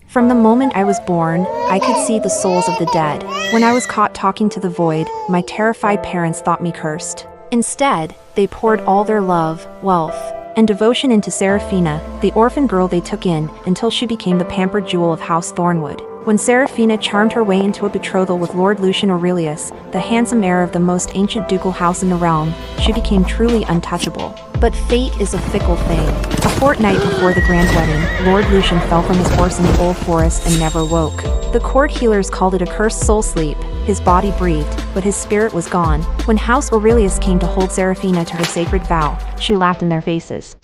From the moment I was born, I could see the souls of the dead. When I was caught talking to the void, my terrified parents thought me cursed. Instead, they poured all their love, wealth, and devotion into Seraphina, the orphan girl they took in, until she became the pampered jewel of House Thornewood. When Seraphina charmed her way into a betrothal with Lord Lucian Aurelius, the handsome heir of the most ancient ducal house in the realm, she became truly untouchable. But fate is a fickle thing. A fortnight before the grand wedding, Lord Lucian fell from his horse in the old forest and never woke. The court healers called it a cursed soul sleep. His body breathed, but his spirit was gone. When House Aurelius came to hold Seraphina to her sacred vow, she laughed in their faces.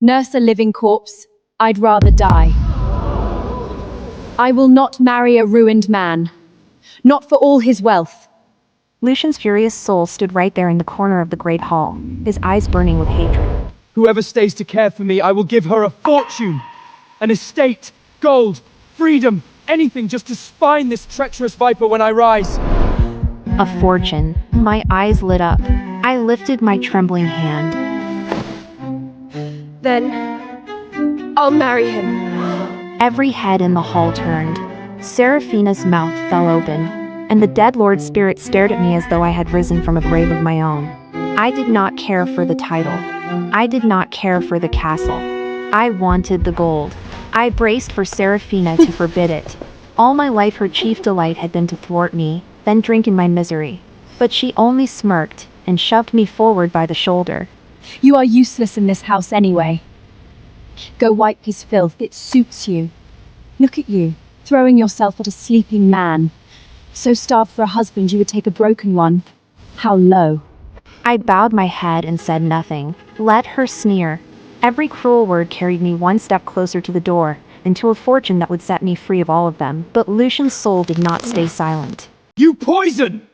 Nurse a living corpse, I'd rather die. I will not marry a ruined man, not for all his wealth. Lucian's furious soul stood right there in the corner of the great hall, his eyes burning with hatred. Whoever stays to care for me, I will give her a fortune, an estate, gold, freedom, anything just to spine this treacherous viper when I rise. A fortune. My eyes lit up. I lifted my trembling hand. Then, I'll marry him. Every head in the hall turned. Seraphina's mouth fell open, and the dead Lord's spirit stared at me as though I had risen from a grave of my own. I did not care for the title. I did not care for the castle. I wanted the gold. I braced for Seraphina to forbid it. All my life her chief delight had been to thwart me, then drink in my misery. But she only smirked and shoved me forward by the shoulder. You are useless in this house anyway. Go wipe his filth, it suits you. Look at you, throwing yourself at a sleeping man. So starved for a husband you would take a broken one. How low. I bowed my head and said nothing. Let her sneer. Every cruel word carried me one step closer to the door, and to a fortune that would set me free of all of them. But Lucian's soul did not stay silent. You poison!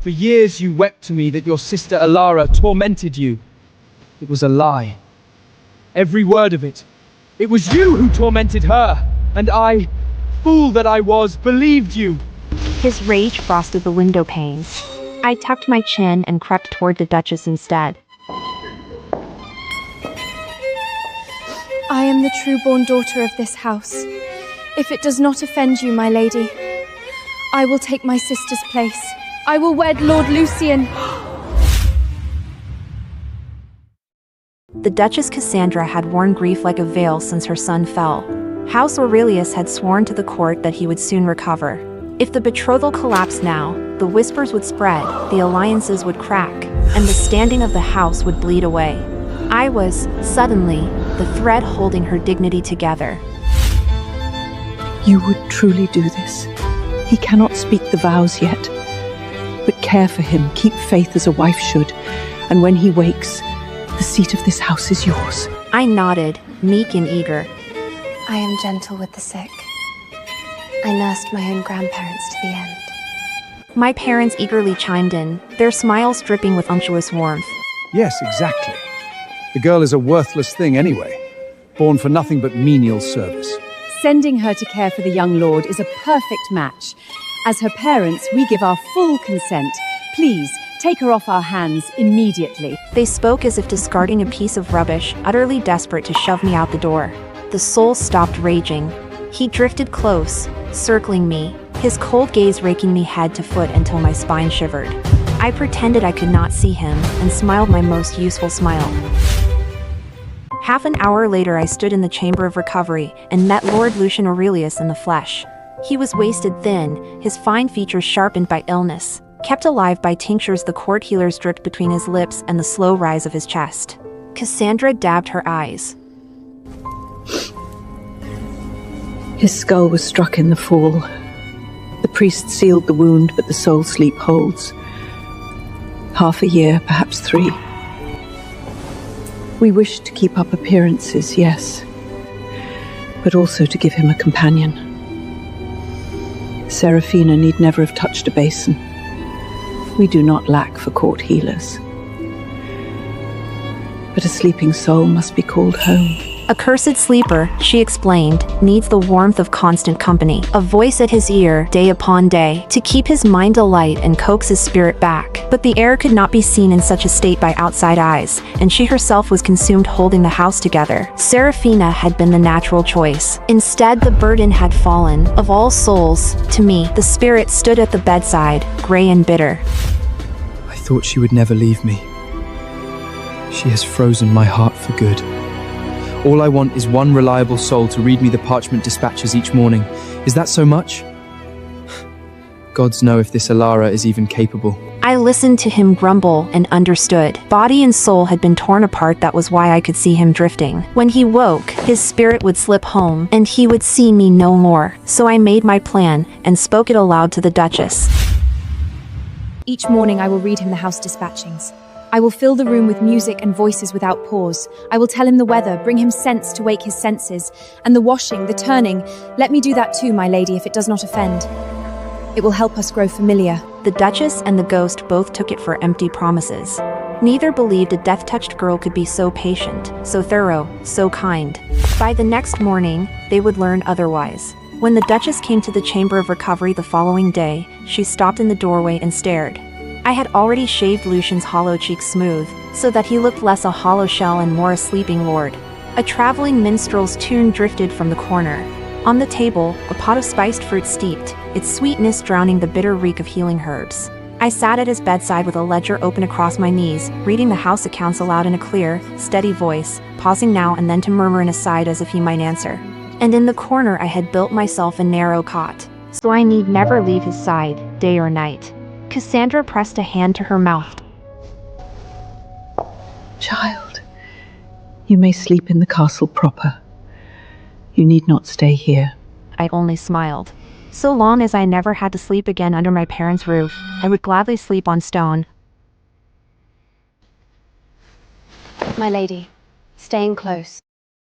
For years you wept to me that your sister Elarra tormented you. It was a lie. Every word of it. It was you who tormented her, and I, fool that I was, believed you. His rage frosted the window panes. I tucked my chin and crept toward the Duchess instead. I am the true-born daughter of this house. If it does not offend you, my lady, I will take my sister's place. I will wed Lord Lucian. The Duchess Cassandra had worn grief like a veil since her son fell. House Aurelius had sworn to the court that he would soon recover. If the betrothal collapsed now, the whispers would spread, the alliances would crack, and the standing of the house would bleed away. I was, suddenly, the thread holding her dignity together. You would truly do this. He cannot speak the vows yet. But care for him, keep faith as a wife should, and when he wakes, the seat of this house is yours. I nodded, meek and eager. I am gentle with the sick. I nursed my own grandparents to the end. My parents eagerly chimed in, their smiles dripping with unctuous warmth. Yes, exactly. The girl is a worthless thing anyway, born for nothing but menial service. Sending her to care for the young lord is a perfect match. As her parents, we give our full consent. Please, take her off our hands immediately. They spoke as if discarding a piece of rubbish, utterly desperate to shove me out the door. The soul stopped raging. He drifted close, circling me, his cold gaze raking me head to foot until my spine shivered. I pretended I could not see him and smiled my most useful smile. Half an hour later I stood in the chamber of recovery and met Lord Lucian Aurelius in the flesh. He was wasted thin, his fine features sharpened by illness, kept alive by tinctures the court healers dripped between his lips and the slow rise of his chest. Cassandra dabbed her eyes. His skull was struck in the fall. The priest sealed the wound, but the soul sleep holds. Half a year, perhaps 3. We wish to keep up appearances, yes, but also to give him a companion. Seraphina need never have touched a basin. We do not lack for court healers. But a sleeping soul must be called home. A cursed sleeper, she explained, needs the warmth of constant company, a voice at his ear day upon day, to keep his mind alight and coax his spirit back. But the heir could not be seen in such a state by outside eyes, and she herself was consumed holding the house together. Seraphina had been the natural choice. Instead, the burden had fallen. Of all souls, to me, the spirit stood at the bedside, gray and bitter. I thought she would never leave me. She has frozen my heart for good. All I want is one reliable soul to read me the parchment dispatches each morning. Is that so much? Gods know if this Elarra is even capable. I listened to him grumble and understood. Body and soul had been torn apart, that was why I could see him drifting. When he woke, his spirit would slip home, and he would see me no more. So I made my plan, and spoke it aloud to the Duchess. Each morning I will read him the house dispatchings. I will fill the room with music and voices without pause. I will tell him the weather, bring him scents to wake his senses, and the washing, the turning. Let me do that too, my lady, if it does not offend. It will help us grow familiar. The Duchess and the ghost both took it for empty promises. Neither believed a death-touched girl could be so patient, so thorough, so kind. By the next morning, they would learn otherwise. When the Duchess came to the Chamber of Recovery the following day, she stopped in the doorway and stared. I had already shaved Lucian's hollow cheeks smooth, so that he looked less a hollow shell and more a sleeping lord. A traveling minstrel's tune drifted from the corner. On the table, a pot of spiced fruit steeped, its sweetness drowning the bitter reek of healing herbs. I sat at his bedside with a ledger open across my knees, reading the house accounts aloud in a clear, steady voice, pausing now and then to murmur an aside as if he might answer. And in the corner I had built myself a narrow cot, so I need never leave his side, day or night. Cassandra pressed a hand to her mouth. Child, you may sleep in the castle proper. You need not stay here. I only smiled. So long as I never had to sleep again under my parents' roof, I would gladly sleep on stone. My lady, staying close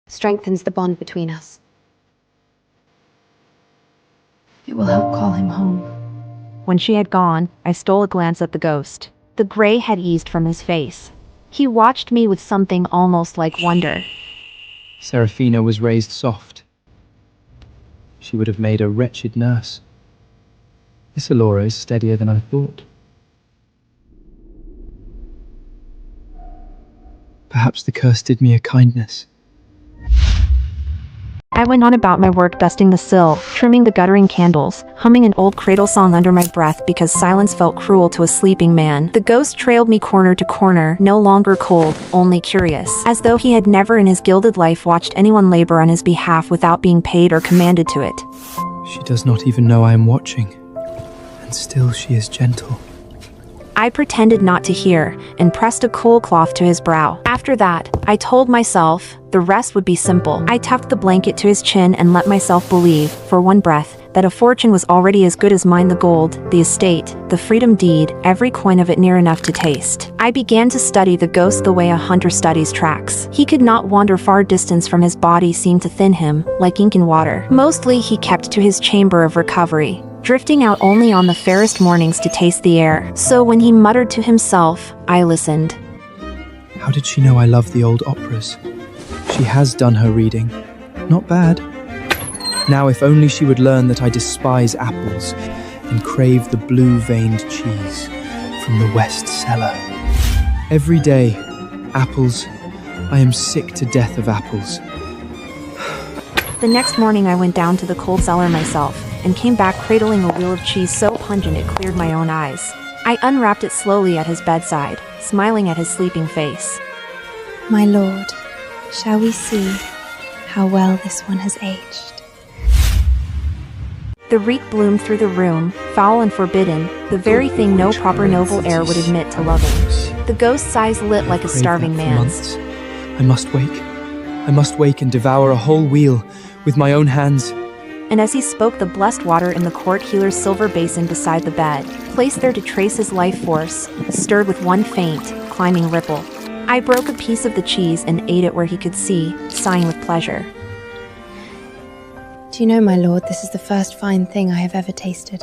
strengthens the bond between us. It will help call him home. When she had gone, I stole a glance at the ghost. The gray had eased from his face. He watched me with something almost like wonder. Seraphina was raised soft. She would have made a wretched nurse. This Elarra is steadier than I thought. Perhaps the curse did me a kindness. I went on about my work, dusting the sill, trimming the guttering candles, humming an old cradle song under my breath because silence felt cruel to a sleeping man. The ghost trailed me corner to corner, no longer cold, only curious, as though he had never in his gilded life watched anyone labor on his behalf without being paid or commanded to it. She does not even know I am watching, and still she is gentle. I pretended not to hear, and pressed a cool cloth to his brow. After that, I told myself, the rest would be simple. I tucked the blanket to his chin and let myself believe, for one breath, that a fortune was already as good as mine, the gold, the estate, the freedom deed, every coin of it near enough to taste. I began to study the ghost the way a hunter studies tracks. He could not wander far distance from his body seemed to thin him, like ink in water. Mostly he kept to his chamber of recovery, drifting out only on the fairest mornings to taste the air. So when he muttered to himself, I listened. How did she know I love the old operas? She has done her reading. Not bad. Now if only she would learn that I despise apples and crave the blue-veined cheese from the West Cellar. Every day, apples. I am sick to death of apples. The next morning I went down to the cold cellar myself, and came back cradling a wheel of cheese so pungent it cleared my own eyes. I unwrapped it slowly at his bedside, smiling at his sleeping face. My lord, shall we see how well this one has aged? The reek bloomed through the room, foul and forbidden, the very thing no proper noble heir would admit to loving. The ghost's eyes lit like a starving man's. I must wake. I must wake and devour a whole wheel with my own hands. And as he spoke, the blessed water in the court healer's silver basin beside the bed, placed there to trace his life force, stirred with one faint, climbing ripple. I broke a piece of the cheese and ate it where he could see, sighing with pleasure. Do you know, my lord, this is the first fine thing I have ever tasted.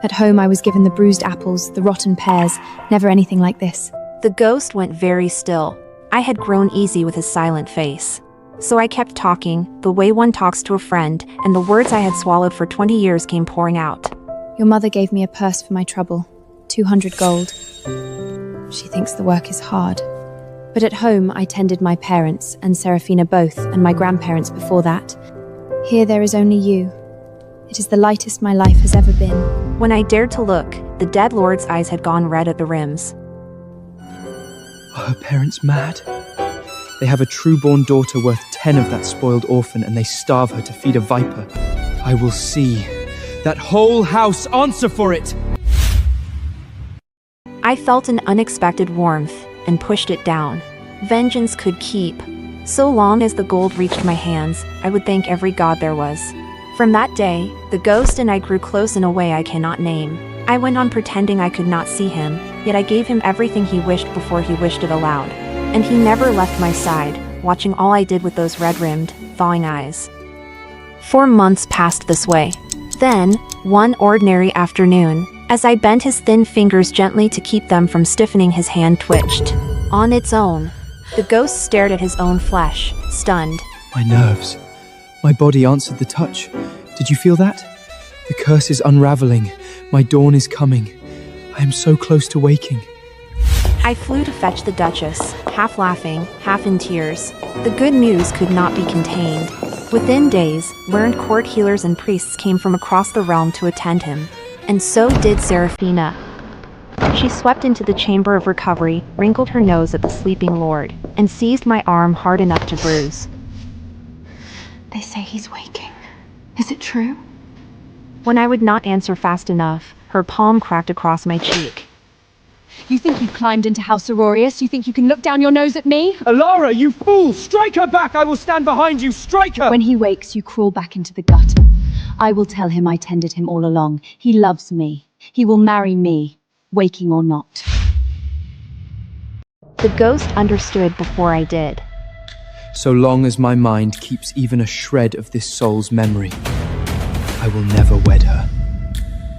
At home I was given the bruised apples, the rotten pears, never anything like this. The ghost went very still. I had grown easy with his silent face. So I kept talking, the way one talks to a friend, and the words I had swallowed for 20 years came pouring out. Your mother gave me a purse for my trouble, 200 gold. She thinks the work is hard. But at home, I tended my parents, and Seraphina both, and my grandparents before that. Here there is only you. It is the lightest my life has ever been. When I dared to look, the dead lord's eyes had gone red at the rims. Are her parents mad? They have a true-born daughter worth 10 of that spoiled orphan, and they starve her to feed a viper. I will see that whole house answer for it! I felt an unexpected warmth and pushed it down. Vengeance could keep. So long as the gold reached my hands, I would thank every god there was. From that day, the ghost and I grew close in a way I cannot name. I went on pretending I could not see him, yet I gave him everything he wished before he wished it aloud. And he never left my side, watching all I did with those red-rimmed, thawing eyes. 4 months passed this way. Then, one ordinary afternoon, as I bent his thin fingers gently to keep them from stiffening, his hand twitched. On its own. The ghost stared at his own flesh, stunned. My nerves. My body answered the touch. Did you feel that? The curse is unraveling. My dawn is coming. I am so close to waking. I flew to fetch the Duchess, half laughing, half in tears. The good news could not be contained. Within days, learned court healers and priests came from across the realm to attend him. And so did Seraphina. She swept into the chamber of recovery, wrinkled her nose at the sleeping lord, and seized my arm hard enough to bruise. They say he's waking. Is it true? When I would not answer fast enough, her palm cracked across my cheek. You think you've climbed into House Aurelius? You think you can look down your nose at me? Elarra, you fool! Strike her back! I will stand behind you! Strike her! When he wakes, you crawl back into the gutter. I will tell him I tended him all along. He loves me. He will marry me, waking or not. The ghost understood before I did. So long as my mind keeps even a shred of this soul's memory, I will never wed her.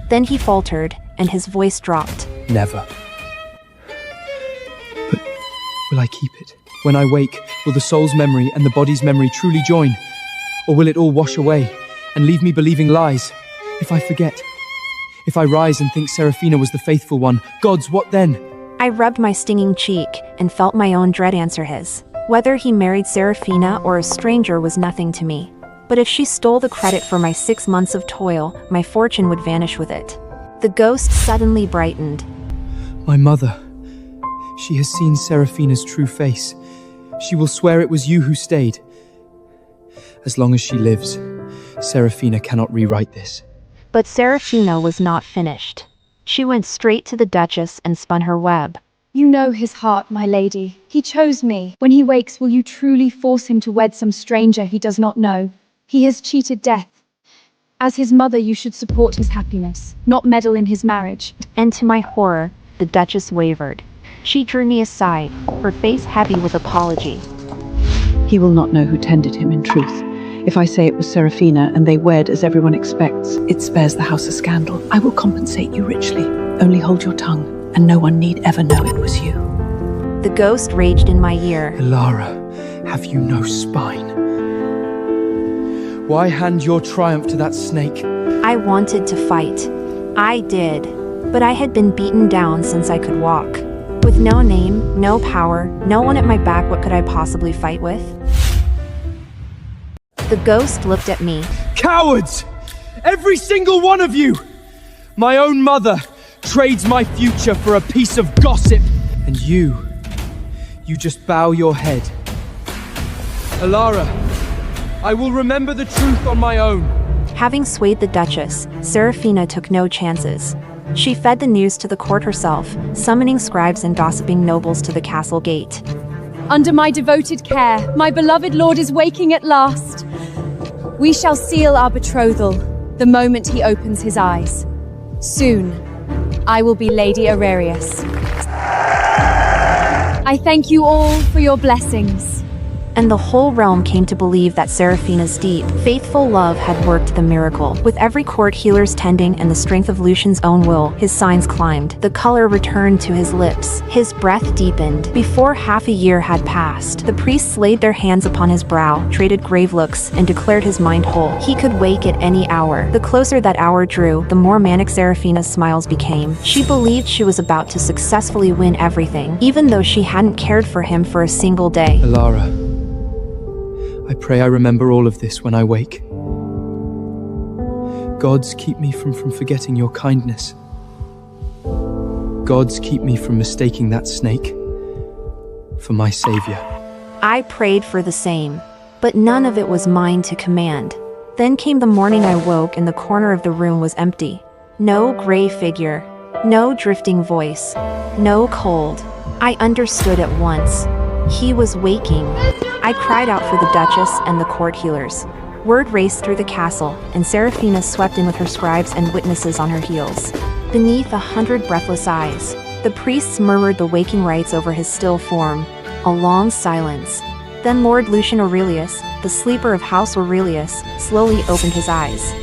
Then he faltered, and his voice dropped. Never. But will I keep it? When I wake, will the soul's memory and the body's memory truly join? Or will it all wash away and leave me believing lies? If I forget, if I rise and think Seraphina was the faithful one, gods, what then? I rubbed my stinging cheek and felt my own dread answer his. Whether he married Seraphina or a stranger was nothing to me. But if she stole the credit for my 6 months of toil, my fortune would vanish with it. The ghost suddenly brightened. My mother. She has seen Seraphina's true face. She will swear it was you who stayed. As long as she lives, Seraphina cannot rewrite this. But Seraphina was not finished. She went straight to the Duchess and spun her web. You know his heart, my lady. He chose me. When he wakes, will you truly force him to wed some stranger he does not know? He has cheated death. As his mother, you should support his happiness, not meddle in his marriage. And to my horror, the Duchess wavered. She drew me aside, her face heavy with apology. He will not know who tended him in truth. If I say it was Seraphina and they wed as everyone expects, it spares the house a scandal. I will compensate you richly. Only hold your tongue, and no one need ever know it was you. The ghost raged in my ear. Elarra, have you no spine? Why hand your triumph to that snake? I wanted to fight. I did. But I had been beaten down since I could walk. With no name, no power, no one at my back, what could I possibly fight with? The ghost looked at me. Cowards! Every single one of you! My own mother trades my future for a piece of gossip. And you just bow your head. Elarra, I will remember the truth on my own. Having swayed the Duchess, Seraphina took no chances. She fed the news to the court herself, summoning scribes and gossiping nobles to the castle gate. Under my devoted care, my beloved lord is waking at last. We shall seal our betrothal the moment he opens his eyes. Soon, I will be Lady Aurelius. I thank you all for your blessings. and the whole realm came to believe that Seraphina's deep, faithful love had worked the miracle. With every court healer's tending and the strength of Lucian's own will, his signs climbed. The color returned to his lips. His breath deepened. Before half a year had passed, the priests laid their hands upon his brow, traded grave looks, and declared his mind whole. He could wake at any hour. The closer that hour drew, the more manic Seraphina's smiles became. She believed she was about to successfully win everything, even though she hadn't cared for him for a single day. Elarra, I pray I remember all of this when I wake. Gods, keep me from forgetting your kindness. Gods, keep me from mistaking that snake for my savior. I prayed for the same, but none of it was mine to command. Then came the morning I woke and the corner of the room was empty. No gray figure, no drifting voice, no cold. I understood at once. He was waking. I cried out for the Duchess and the court healers. Word raced through the castle, and Seraphina swept in with her scribes and witnesses on her heels. Beneath 100 breathless eyes, the priests murmured the waking rites over his still form. A long silence. Then Lord Lucian Aurelius, the sleeper of House Aurelius, slowly opened his eyes.